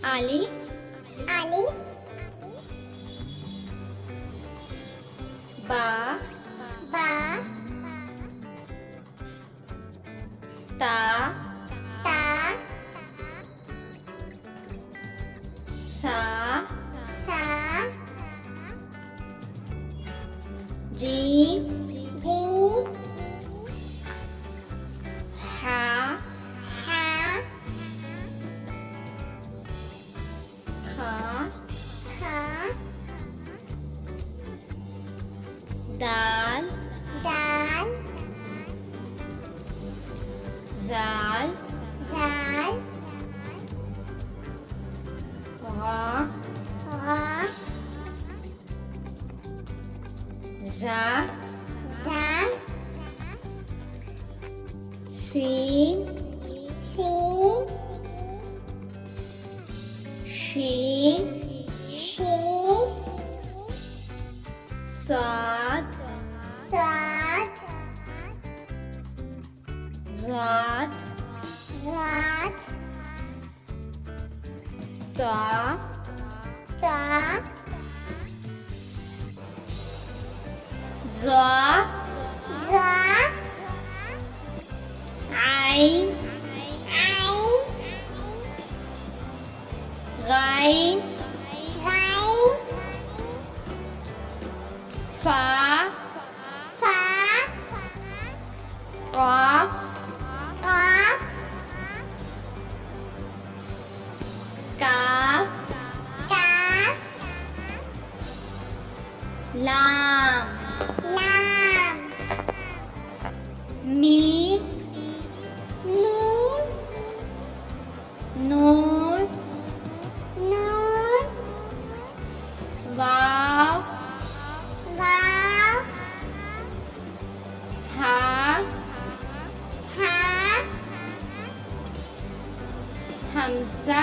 ألف ألف باء باء تاء تاء سا سا جيم جيم حاء حاء خاء خاء دال دال زال زال غا غا زا زا سين سين شين شين صاد صاد ضاد ضاد طاء طاء ظا ظا عين عين غين غين فا فا قاف قاف كاف كاف لام لام ميم ميم نون نون واو واو ها ها همزة